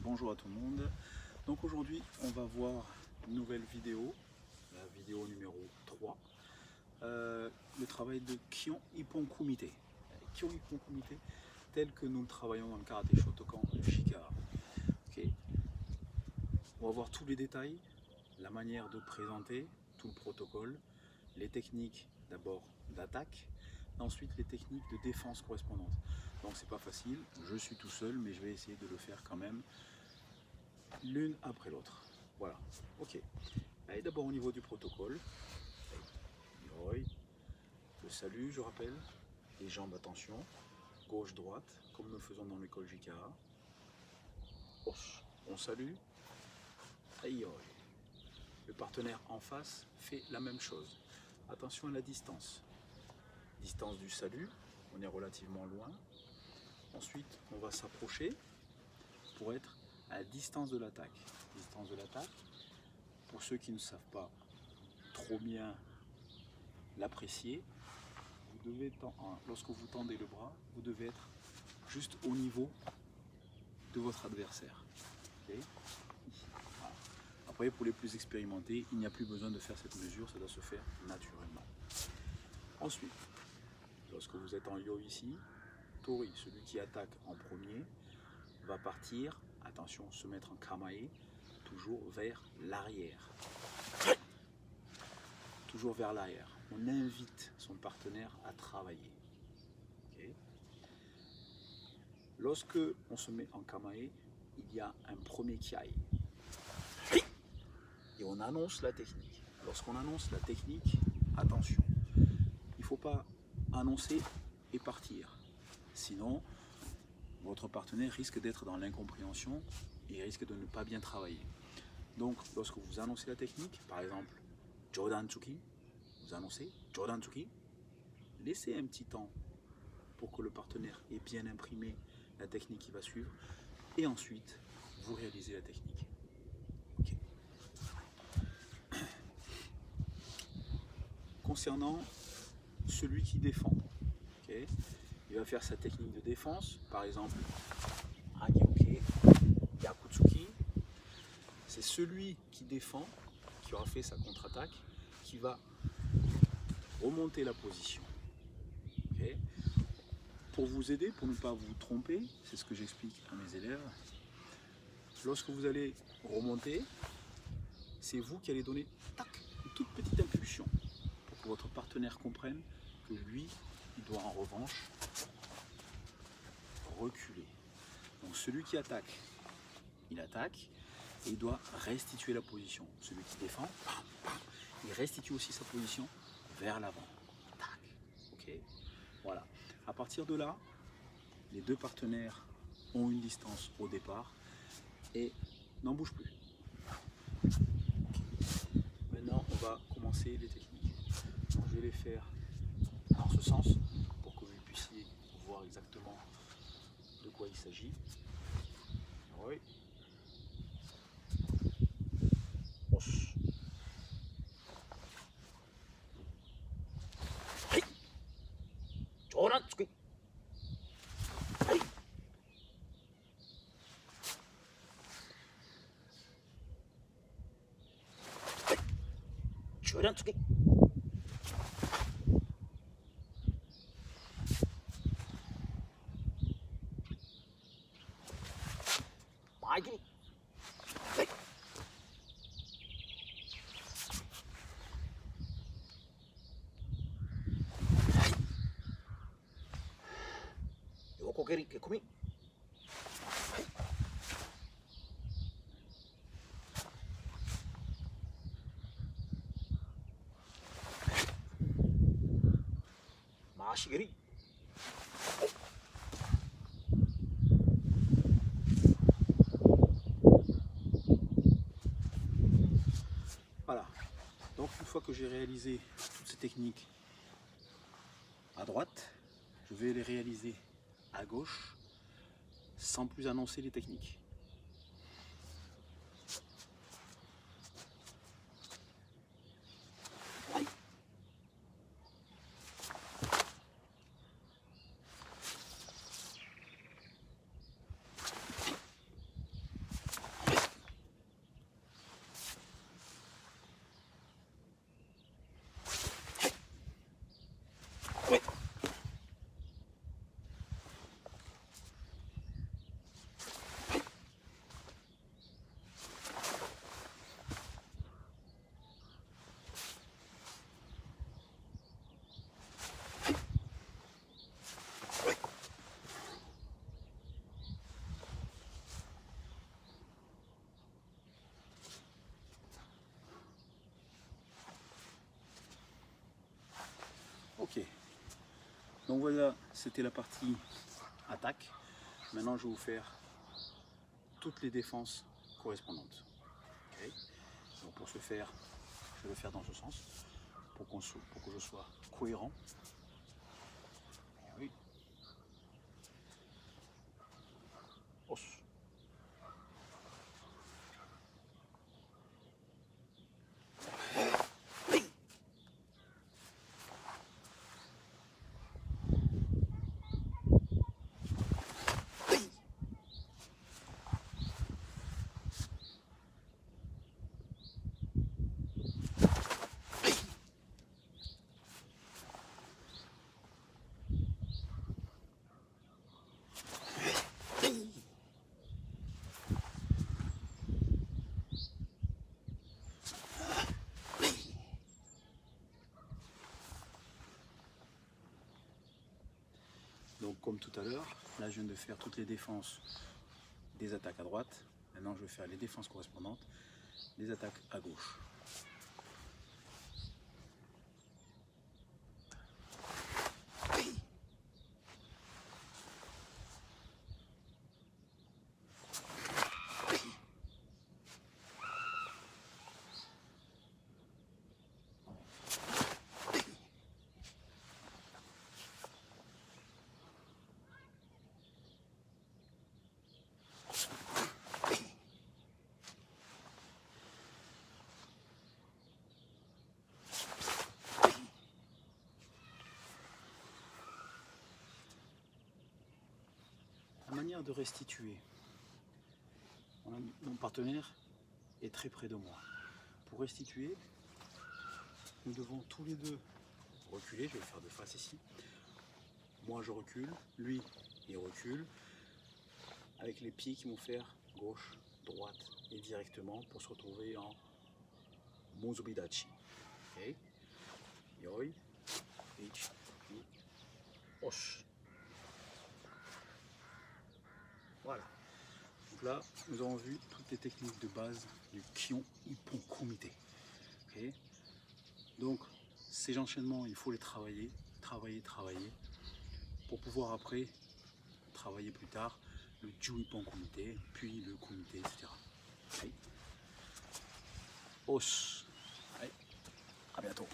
Bonjour à tout le monde. Donc aujourd'hui on va voir une nouvelle vidéo, la vidéo numéro 3, le travail de Kyon Ippon Kumite. Kyon Ippon Kumite tel que nous le travaillons dans le karaté Shotokan Shikara. Okay. On va voir tous les détails, la manière de présenter, tout le protocole, les techniques d'abord d'attaque, ensuite les techniques de défense correspondantes. Donc c'est pas facile, je suis tout seul, mais je vais essayer de le faire quand même l'une après l'autre. Voilà, ok. Allez, d'abord au niveau du protocole, le salut, je rappelle, les jambes, attention, gauche-droite, comme nous faisons dans l'école JKA. On salue, le partenaire en face fait la même chose. Attention à la distance. Distance du salut, on est relativement loin. Ensuite, on va s'approcher pour être à la distance de l'attaque. Distance de l'attaque, pour ceux qui ne savent pas trop bien l'apprécier, vous devez, lorsque vous tendez le bras, vous devez être juste au niveau de votre adversaire. Okay. Voilà. Après, pour les plus expérimentés, il n'y a plus besoin de faire cette mesure, ça doit se faire naturellement. Ensuite, lorsque vous êtes en yo ici, Tori, celui qui attaque en premier, va partir, attention, se mettre en kamae, toujours vers l'arrière. Toujours vers l'arrière. On invite son partenaire à travailler. Okay. Lorsque on se met en kamae, il y a un premier kiai. Et on annonce la technique. Lorsqu'on annonce la technique, attention, il ne faut pas annoncer et partir. Sinon, votre partenaire risque d'être dans l'incompréhension et risque de ne pas bien travailler. Donc, lorsque vous annoncez la technique, par exemple, Jodan Tsuki, vous annoncez Jodan Tsuki, laissez un petit temps pour que le partenaire ait bien imprimé la technique qui va suivre et ensuite, vous réalisez la technique. Okay. Concernant celui qui défend, okay, il va faire sa technique de défense, par exemple, Hagioke, Yakutsuki. C'est celui qui défend, qui aura fait sa contre-attaque, qui va remonter la position. Okay. Pour vous aider, pour ne pas vous tromper, c'est ce que j'explique à mes élèves, lorsque vous allez remonter, c'est vous qui allez donner tac, une toute petite impulsion pour que votre partenaire comprenne que lui, il doit en revanche reculer. Donc celui qui attaque, il attaque et il doit restituer la position. Celui qui défend, il restitue aussi sa position vers l'avant. Ok, voilà. À partir de là, les deux partenaires ont une distance au départ et n'en bougent plus. Okay. Maintenant, on va commencer les techniques. Donc, je vais les faire dans ce sens pour que vous puissiez voir exactement de quoi il s'agit. Oui. Voilà, donc une fois que j'ai réalisé toutes ces techniques à droite, je vais les réaliser à gauche sans plus annoncer les techniques. Ok. Donc voilà, c'était la partie attaque. Maintenant, je vais vous faire toutes les défenses correspondantes. Okay. Donc pour ce faire, je vais le faire dans ce sens, pour que je sois cohérent. Et oui. Os. Donc comme tout à l'heure, là je viens de faire toutes les défenses des attaques à droite. Maintenant je vais faire les défenses correspondantes des attaques à gauche. La manière de restituer. Mon partenaire est très près de moi. Pour restituer, nous devons tous les deux reculer. Je vais le faire de face ici. Moi je recule, lui il recule, avec les pieds qui vont faire gauche, droite et directement pour se retrouver en Musubidachi. Okay. Yoi, ich, osh. Voilà. Donc là, nous avons vu toutes les techniques de base du Kion Ippon Kumite. Okay. Donc, ces enchaînements, il faut les travailler, travailler, pour pouvoir après travailler plus tard le Ju Ippon Kumite, puis le Kumite, etc. Okay. Os. Allez, à bientôt.